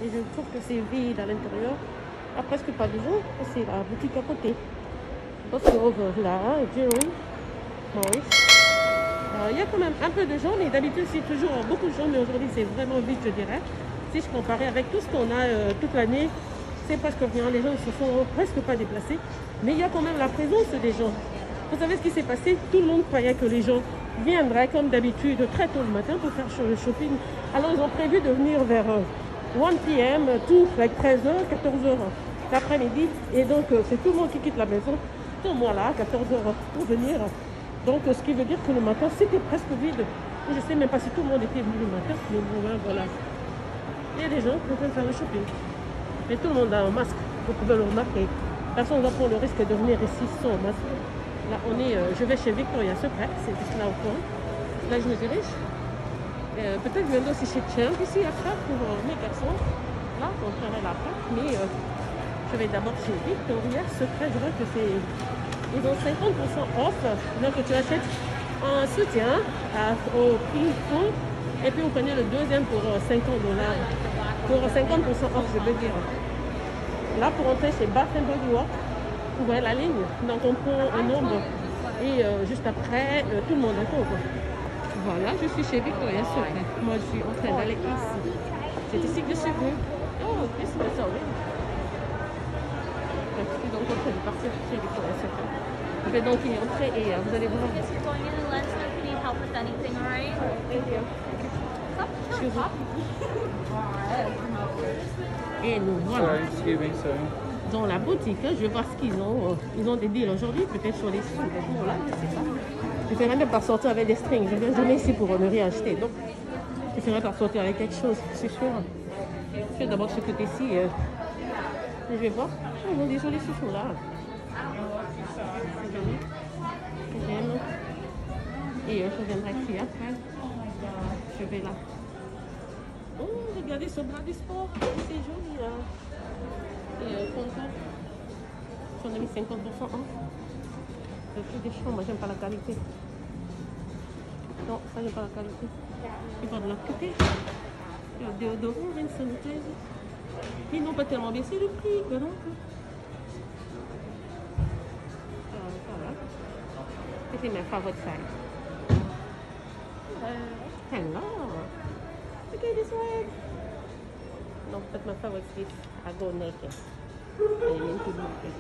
Et je trouve que c'est vide à l'intérieur. Il n'y a presque pas de gens. C'est la boutique à côté. Over là, Jerry, Maurice. Il y a quand même un peu de gens, mais d'habitude c'est toujours beaucoup de gens, mais aujourd'hui c'est vraiment vite, je dirais. Si je comparais avec tout ce qu'on a toute l'année, c'est presque rien. Les gens ne se sont presque pas déplacés, mais il y a quand même la présence des gens. Vous savez ce qui s'est passé? Tout le monde croyait que les gens viendraient comme d'habitude très tôt le matin pour faire le shopping. Alors ils ont prévu de venir vers 1 p.m. tout avec 13h, 14h l'après-midi. Et donc c'est tout le monde qui quitte la maison. Tout moi là, 14h pour venir. Donc ce qui veut dire que le matin c'était presque vide. Je ne sais même pas si tout le monde était venu le matin, mais bon, voilà. Il y a des gens qui vont faire le shopping. Mais tout le monde a un masque, vous pouvez le remarquer. Personne ne va prendre le risque de venir ici sans masque. Là, je vais chez Victoria Secret, c'est juste là au coin. Là, je me dirige. Peut-être que je viendrai aussi chez Champ ici après pour mes garçons. Là, on ferait la plaque. Mais je vais d'abord chez Victoria Secret. Je vois que c'est... Ils ont 50% off. Donc, tu achètes un soutien au prix fond. Et puis, vous prenez le deuxième pour 50$. Pour 50% off, je veux dire. Là, pour entrer chez Bath & Body Works, vous voyez la ligne. Donc, on prend un nombre. Et juste après, tout le monde attend. Voilà, je suis chez Victoria Secret. Moi, je suis en train d'aller ici. C'est ici que je suis venue. Oh, Christmas, sorry. Je suis donc en train de partir chez Victoria Secret. Je vais donc y entrer et vous allez voir. Et nous voilà dans la boutique. Je vais voir ce qu'ils ont. Ils ont des deals aujourd'hui, peut-être sur les sous-vêtements là, je sais pas. Je ferai même par sortir avec des strings. Je viens jamais ici pour ne rien acheter. Donc, je ferai par sortir avec quelque chose, c'est sûr. Je vais d'abord ce côté-ci. Je vais voir. Oh, ils ont des jolis chouchous là. C'est joli. J'aime. Et je viendrai ici après. Je vais là. Oh, regardez ce bras du sport. C'est joli là. Et combien? J'en ai mis 50% off. Le prix des chambres, moi j'aime pas la qualité. Non, ça j'aime pas la qualité. Ils vont de l'autre côté. Le déodorant, une sanitaire. Ils n'ont pas tellement baissé le prix, que non. Voilà. C'est ma favorite size. Hello. Look at this one. Non, peut-être ma favorite size. I go naked. Et une toute naked.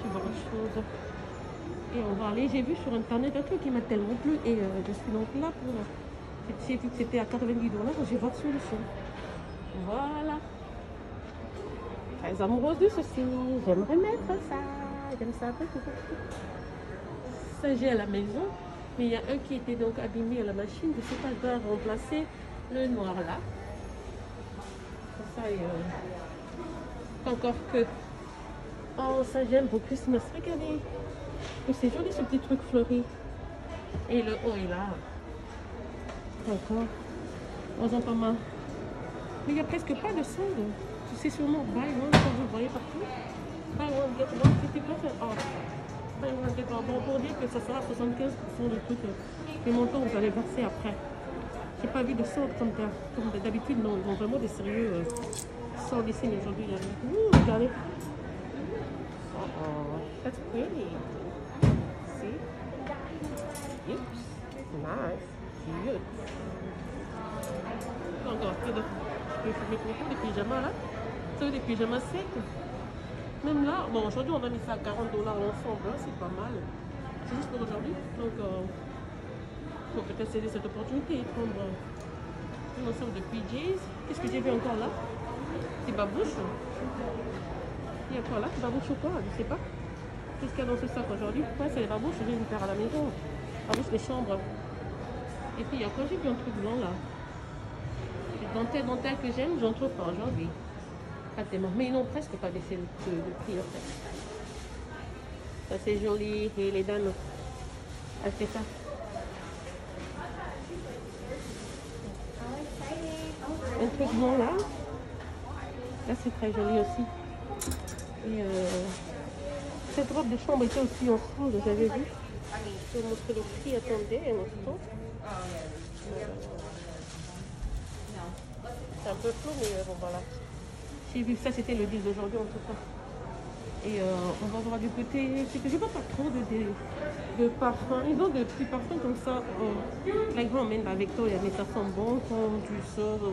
Je vois autre chose. Et on va aller, j'ai vu sur internet un truc qui m'a tellement plu et je suis donc là pour... J'ai vu que c'était à 90$, j'ai voir solution. Voilà. Très amoureuse de ceci, j'aimerais mettre ça. J'aime ça un peu. Ça j'ai à la maison, mais il y a un qui était donc abîmé à la machine. Je ne sais pas, je dois remplacer le noir là. Ça est encore que... Oh, ça j'aime pour Christmas, regardez. C'est joli ce petit truc fleuri. Et le haut est là. Encore. On en pas mal. Mais il n'y a presque pas de solde. C'est sûrement buy one, comme vous le voyez partout. Buy one, get one, 50% off. Buy one, get one. Bon, pour dire que ça sera 75% de tout les montants que vous allez verser après. J'ai pas vu de solde comme d'habitude, non. Ils ont vraiment des sérieux soldes ici, mais aujourd'hui, il y a... regardez. Oh, that's pretty. Oops, nice, cute. Encore, je peux mettre des pyjamas là. C'est des pyjamas secs. Même là, bon, aujourd'hui on a mis ça à 40$ l'ensemble, c'est pas mal. C'est juste pour aujourd'hui. Donc, il faut peut-être saisir cette opportunité et prendre un ensemble de PJs. Qu'est-ce que j'ai vu encore là? Des babouches. Il y a quoi là? Babouches ou quoi? Je sais pas. Qu'est-ce qu'il y a dans ce sac aujourd'hui? Ouais, c'est les babouches, je vais les faire à la maison. Babouches, les chambres. Et puis il y a quoi? J'ai vu un truc blanc là. Les dentelles que j'aime, j'en trouve pas aujourd'hui. Pas tellement. Mais ils n'ont presque pas baissé le prix en fait. Ça c'est joli. Et les dames, elles font ça. Un truc blanc là. Là c'est très joli aussi. Et cette robe de chambre était aussi en rouge, j'avais vu. Je vais vous montrer le prix, attendez un instant. C'est un peu flou, mais bon, voilà. J'ai vu ça, c'était le deal d'aujourd'hui en tout cas. Et on va voir du côté, c'est que je vois pas trop de parfums. Ils ont des petits parfums comme ça. Là, ils vont emmener la Victoria, mais ça sent bon quand tu sors.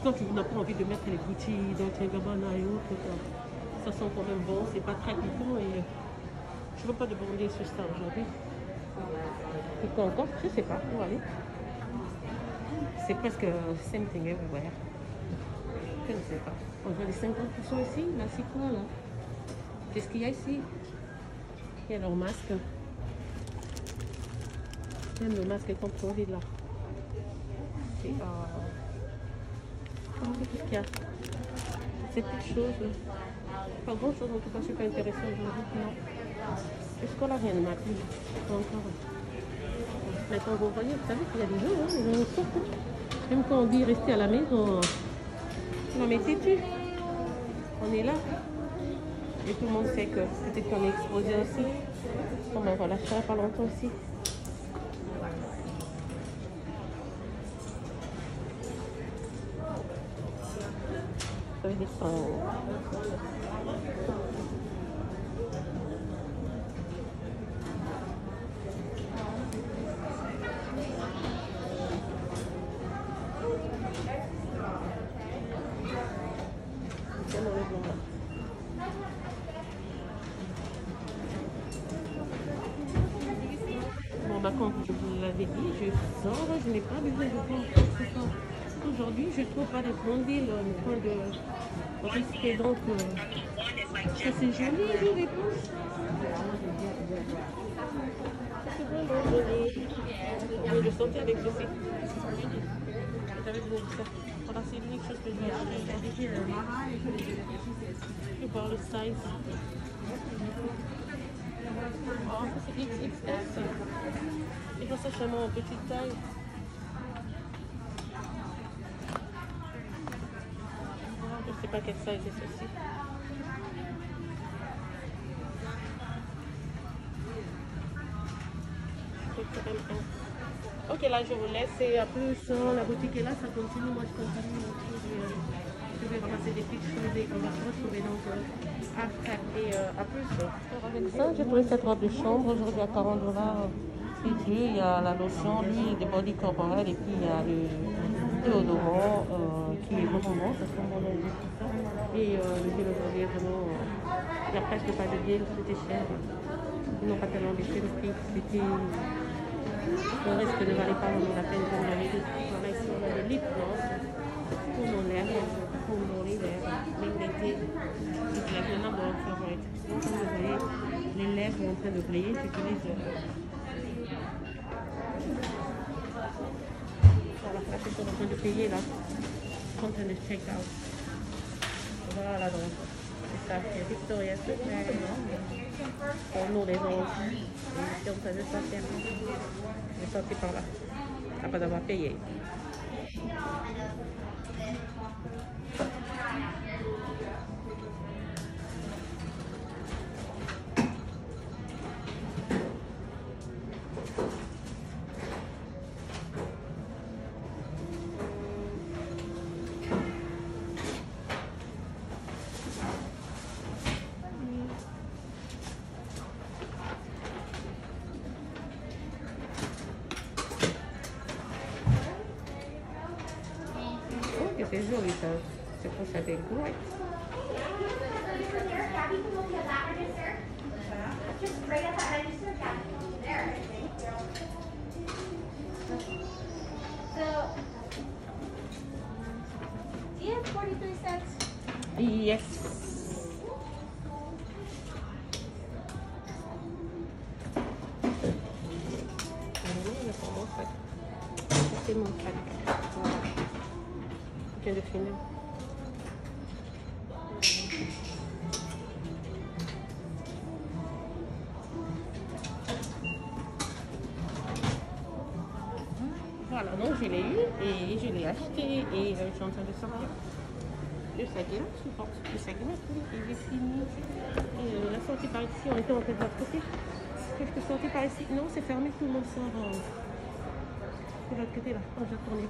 Quand tu n'as pas envie de mettre les bougies dans tes Gabbana et autres, ça sent quand même bon, c'est pas très piquant et je ne veux pas demander sur ça aujourd'hui. Et quoi encore? Je sais pas, où aller. C'est presque same thing everywhere. Je ne sais pas. On voit les 50% ici, là c'est quoi là? Qu'est-ce qu'il y a ici? Il y a leur masque. Même le masque est contrôlé là. C'est qu'est-ce qu'il y a? Ces petites choses. Pas grand chose en tout cas, c'est pas intéressant aujourd'hui. Non. Est-ce qu'on a rien de marqué? Pas encore. Mais quand vous voyez, vous savez qu'il y a des gens, hein, ils ont sortent. Même quand on dit rester à la maison, non mais sais-tu, on est là. Et tout le monde sait que peut-être qu'on est exposé aussi. On va voir l'achat pas longtemps aussi. Ça veut dire ça. Bon, bah, comme je vous l'avais dit, je sors, je n'ai pas besoin de prendre. Aujourd'hui, je trouve pas de grandes villes, le point de risquer donc. Ça c'est joli, je réponds. C'est vraiment joli. On va le sentir avec Sophie. J'avais besoin de ça. Voilà, c'est l'unique chose que j'ai acheté. Je vais voir le size. Oh, ça c'est XXS. Et ça c'est vraiment en petite taille. Je ne sais pas quelle size est ceci. Ok, là je vous laisse et à plus, la boutique est là, ça continue, moi je continue. Je vais ramasser des petites choses et on va se retrouver donc après et à plus. Ça, j'ai trouvé cette robe de chambre aujourd'hui à 40 $. Et puis il y a la lotion, l'huile de body corporelle et puis il y a le déodorant qui est vraiment bon, ça sent bon et tout ça. Et le deal aujourd'hui est vraiment, il n'y a presque pas de deal, c'était cher. Ils n'ont pas tellement baissé le prix, c'était... Le reste ne valait pas vraiment la peine comme j'avais dit. Voilà, ici on a des lip gloss pour nos lèvres, pour nos lèvres, même l'été. C'est la bien d'abord favorite. Donc comme vous voyez, les lèvres sont en train de briller, j'utilise. Voilà, là je suis en train de payer là. En train de check out. Voilà donc. C'est ça, c'est Victoria Secret. Pour nous les enfants. Et si on faisait ça, c'est je suis sortie par là, après avoir payé. C'est joli ça, c'est pour ça des gouttes. Do you have 43 cents? Yes. C'est mon sac. Je viens de finir. Voilà, donc je l'ai eu et je l'ai acheté et je suis en train de sortir. Le sac est là, je pense. Le sac est là, il est fini. Et la sortie par ici, on était en fait de l'autre côté. Qu'est-ce que sortie par ici? Non, c'est fermé, tout le monde sort de l'autre côté là. Quand j'ai retourné.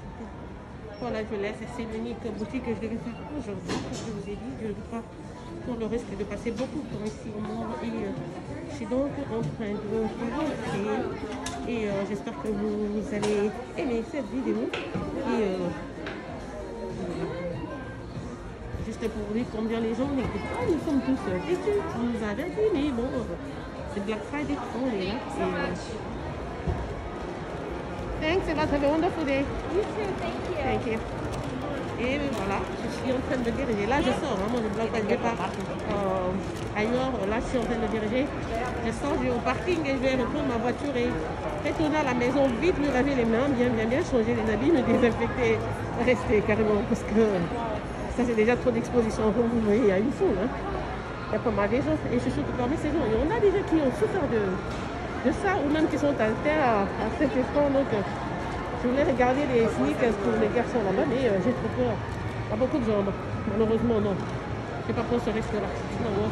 Voilà, je laisse. C'est l'unique boutique que je devais faire aujourd'hui. Comme je vous ai dit, je ne veux pas prendre le risque de passer beaucoup de temps ici au monde. Et je suis donc en train de rentrer. Et j'espère que vous allez aimer cette vidéo. Et voilà. Juste pour vous dire combien les gens n'écoutent pas, nous sommes tous têtus. On nous a dit, mais bon, c'est Black Friday, on est là. Thanks a lot, have a wonderful day. You too, thank you. Thank you. Et voilà, je suis en train de me diriger. Là, je sors, hein, moi je bloque pas, je vais pas ailleurs. Là, je suis en train de me diriger. Je sors, je vais au parking et je vais reprendre ma voiture et retourner à la maison vite, me laver les mains, bien, changer les habits, me désinfecter, rester carrément parce que ça c'est déjà trop d'exposition. Comme vous voyez, il y a une foule. Hein. Il y a pas mal de gens et je suis surtout parmi ces gens. Il y en a des gens qui ont souffert de ça ou même qui sont à terre à cet instant. Donc, je voulais regarder les sneakers pour les garçons là-bas, mais j'ai trop peur. Pas beaucoup de jambes. Malheureusement, non. Je ne vais pas prendre ce risque-là. Non,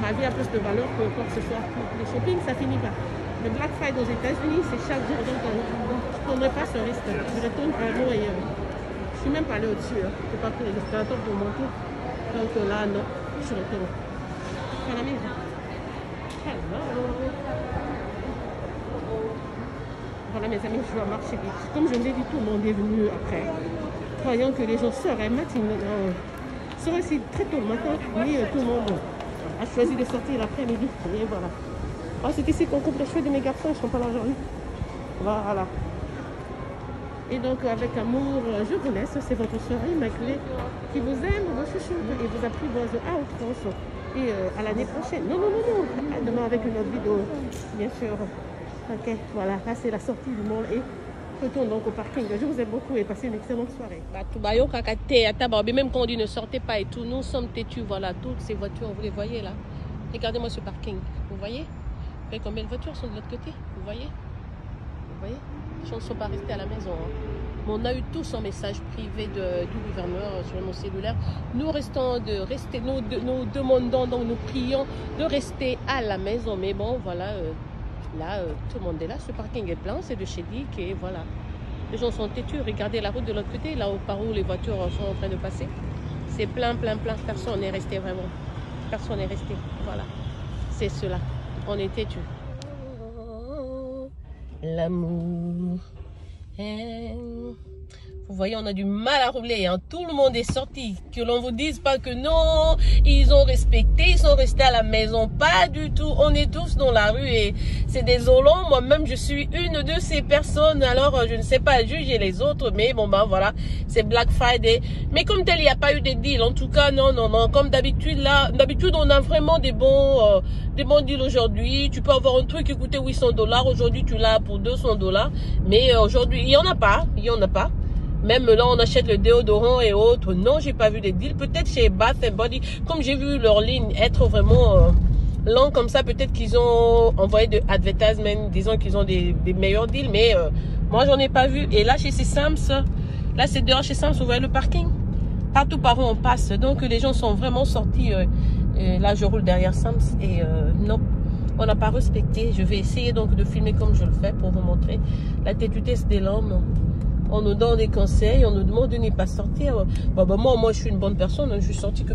ma vie a plus de valeur que quoi que ce soit. Le shopping, ça finit pas. Le Black Friday aux États-Unis, c'est chaque jour. Donc, je ne prendrai pas ce risque. Je retourne vraiment et je ne suis même pas allée au-dessus. Hein. Je n'ai pas pris l'escalator pour monter. Donc là, non. Je retourne. Voilà, mes amis. Hello. Voilà mes amis, je dois marcher vite. Comme je l'ai dit, tout le monde est venu après. Croyant que les gens seraient seraient ici très tôt le matin, mais tout le monde a choisi de sortir l'après-midi. Et voilà. Ah, c'est ici qu'on coupe les cheveux de mes garçons, ils ne sont pas là aujourd'hui. Voilà. Et donc avec amour, je vous laisse. C'est votre soeur Immaculée qui vous aime, vous chuchote et vous apprivoise à outrance. Et à l'année prochaine. Non. À demain avec une autre vidéo, bien sûr. Ok, voilà, là c'est la sortie du mall et retourne donc au parking. Je vous aime beaucoup et passez une excellente soirée. Même quand on dit ne sortez pas et tout, nous sommes têtus, voilà, toutes ces voitures, vous les voyez là. Regardez-moi ce parking, vous voyez? Et combien de voitures sont de l'autre côté? Vous voyez? Les gens ne sont pas restés à la maison. Hein. Mais on a eu tous un message privé du gouverneur sur nos cellulaires. Nous demandons, donc nous prions de rester à la maison. Mais bon, voilà. Là, tout le monde est là, ce parking est plein, c'est de chez Dick et voilà. Les gens sont têtus, regardez la route de l'autre côté, là par où les voitures sont en train de passer. C'est plein, personne n'est resté vraiment. Personne n'est resté, voilà. C'est cela, on est têtus. L'amour. Vous voyez, on a du mal à rouler, hein. Tout le monde est sorti. Que l'on vous dise pas que non, ils ont respecté, ils sont restés à la maison. Pas du tout. On est tous dans la rue et c'est désolant. Moi-même, je suis une de ces personnes. Alors, je ne sais pas juger les autres, mais bon, ben voilà, c'est Black Friday. Mais comme tel, il n'y a pas eu de deal. En tout cas, non. Comme d'habitude, là, on a vraiment des bons deals aujourd'hui. Tu peux avoir un truc qui coûtait $800. Aujourd'hui, tu l'as pour $200. Mais aujourd'hui, il n'y en a pas. Même là, on achète le déodorant et autres. Non, j'ai pas vu des deals. Peut-être chez Bath & Body, comme j'ai vu leur ligne être vraiment lent comme ça, peut-être qu'ils ont envoyé de advertisement, disons qu'ils ont des meilleurs deals. Mais moi, j'en ai pas vu. Et là, chez Sams, là, c'est dehors chez Sams, vous voyez le parking. Partout par où on passe. Donc, les gens sont vraiment sortis. Là, je roule derrière Sams et non. On n'a pas respecté. Je vais essayer donc de filmer comme je le fais pour vous montrer la têtutesse de l'homme. On nous donne des conseils, on nous demande de ne pas sortir. Moi, je suis une bonne personne. Je suis sortie que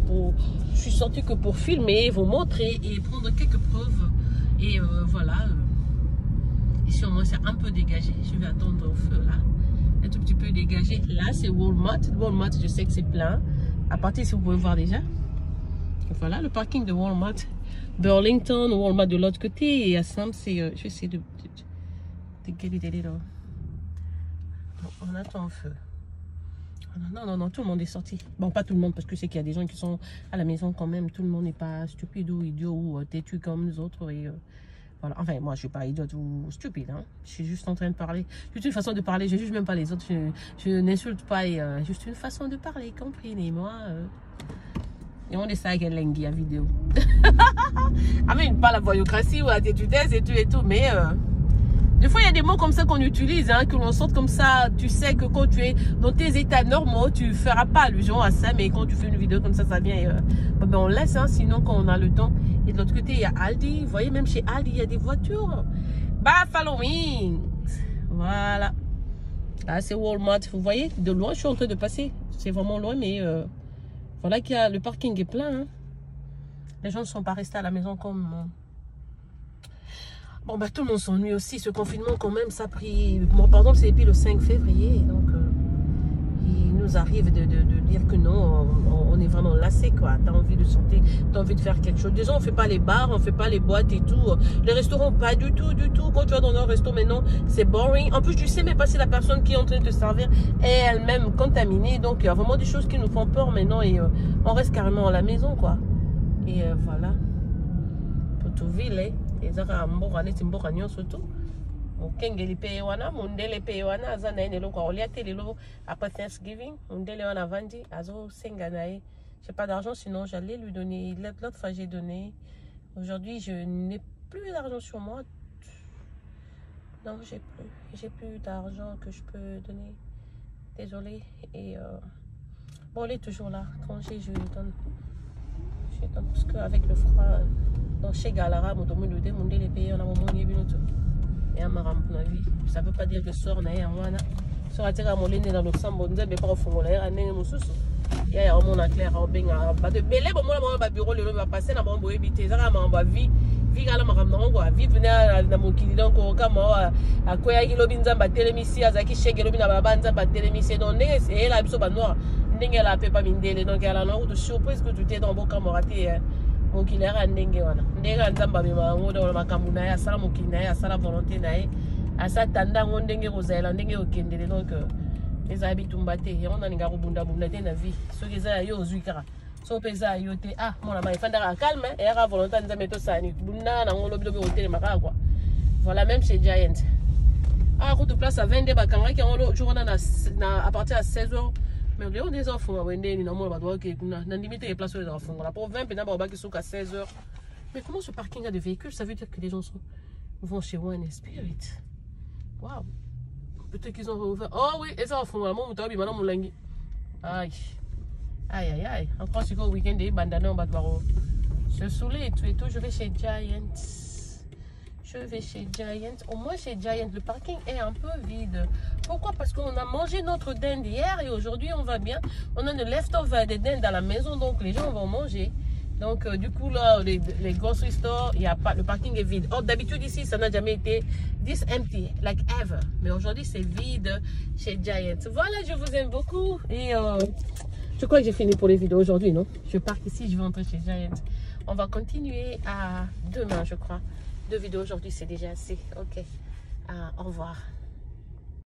pour filmer, vous montrer et prendre quelques preuves. Et voilà. Et sur moi, c'est un peu dégagé. Je vais attendre au feu là. Un tout petit peu dégagé. Là, c'est Walmart. Walmart, je sais que c'est plein. À partir, si vous pouvez voir déjà. Voilà, le parking de Walmart. Burlington, Walmart de l'autre côté. Et à Sam, c'est... je vais essayer de get it là. On attend un feu. Non, tout le monde est sorti. Bon, pas tout le monde, parce que c'est qu'il y a des gens qui sont à la maison quand même. Tout le monde n'est pas stupide ou idiot ou têtu comme nous autres. Et voilà. Enfin, moi, je ne suis pas idiote ou stupide. Hein. Je suis juste en train de parler. Juste une façon de parler. Je ne juge même pas les autres. Je n'insulte pas. Et, juste une façon de parler. Comprenez-moi. Et on est ça avec Lengi à vidéo. Ah, mais pas la voyocratie ou la têtudesse et tout. Mais... des fois, il y a des mots comme ça qu'on utilise, hein, que l'on sorte comme ça. Tu sais que quand tu es dans tes états normaux, tu ne feras pas allusion à ça. Mais quand tu fais une vidéo comme ça, ça vient. Ben on laisse, hein, sinon quand on a le temps. Et de l'autre côté, il y a Aldi. Vous voyez, même chez Aldi, il y a des voitures. Buffalo Wings. Voilà. Là, c'est Walmart. Vous voyez, de loin, je suis en train de passer. C'est vraiment loin, mais voilà qu'il y a le parking est plein. Hein. Les gens ne sont pas restés à la maison comme... Bon, bah, tout le monde s'ennuie aussi. Ce confinement, quand même, ça a pris... Moi, par exemple, c'est depuis le 5 février. Donc, il nous arrive de dire que non, on est vraiment lassé, quoi. T'as envie de sortir, t'as envie de faire quelque chose. Déjà, on fait pas les bars, on fait pas les boîtes et tout. Les restaurants, pas du tout, du tout. Quand tu vas dans un resto maintenant, c'est boring. En plus, tu sais même pas si la personne qui est en train de te servir est elle-même contaminée. Donc, il y a vraiment des choses qui nous font peur maintenant et on reste carrément à la maison, quoi. Et voilà. Pour tout vile, et ça, c'est un surtout. Kengeli pe wana mundele pe wana aza na ene loko olia tele lo après Thanksgiving mundele wana vandi azo senga nae. J'ai pas d'argent sinon j'allais lui donner. L'autre fois j'ai donné. Aujourd'hui je n'ai plus d'argent sur moi. Non, j'ai plus d'argent que je peux donner. Désolée. Et bon, elle est toujours là. Quand je lui donne. Je lui donne parce qu'avec le froid dans chez Galara mundele pe on a moment ni binoto. Ça ne veut pas dire que sort na wana so ateka molende na Luxembourg nzembe pas ofungola ya ndenge mususu ya ya mona clair obenga ba de belé bo mona ba bureau le ba passer na bombo ebité za ma ba vie kala makamna ngo vivre na mokili donc kama akoya ilobi nzamba telemisi azaki shege lobi na baba nzamba telemisi donc ndenge c'est la biso ba noir ndenge la pepa mindele donc elle a no de surprise que tout est dans bon camarade mokili ya ndenge wana ndenge nzamba bima ngo dans makambu na ya sala mokili na ya sala volonté na ye asa tanda ngo ndenge kozala ndenge okendele donc les habits tumbate et on a ninga bunda te na vie so keza yo zuikara so pesa yo te ah mona ba fanda calme et ya volonté nzambe to sani bunda na ngo lobi hotel maka quoi voilà même chez Giant ah route place à 22 bakanga ki ngo jour na à partir à 16h. Mais les enfants, on a limité les places aux enfants. Pour 20, on a 16 heures. Mais comment ce parking a de véhicules? Ça veut dire que les gens vont chez One Spirit. Waouh! Peut-être qu'ils ont ouvert. Oh oui, les enfants, aïe. Aïe, aïe, aïe. Encore si au week-end, les bandanes, on va se saouler et tout. Je vais chez Giant. Au moins chez Giant, le parking est un peu vide. Pourquoi? Parce qu'on a mangé notre dinde hier et aujourd'hui on va bien. On a le leftover des dindes à la maison, donc les gens vont manger. Donc du coup là, les grocery stores, il y a pas, le parking est vide. Or d'habitude ici, ça n'a jamais été this empty, like ever. Mais aujourd'hui c'est vide chez Giant. Voilà, je vous aime beaucoup. Et je crois que j'ai fini pour les vidéos aujourd'hui, non? Je pars ici, je vais entrer chez Giant. On va continuer à demain, je crois. 2 vidéos aujourd'hui, c'est déjà assez. Ok. Au revoir.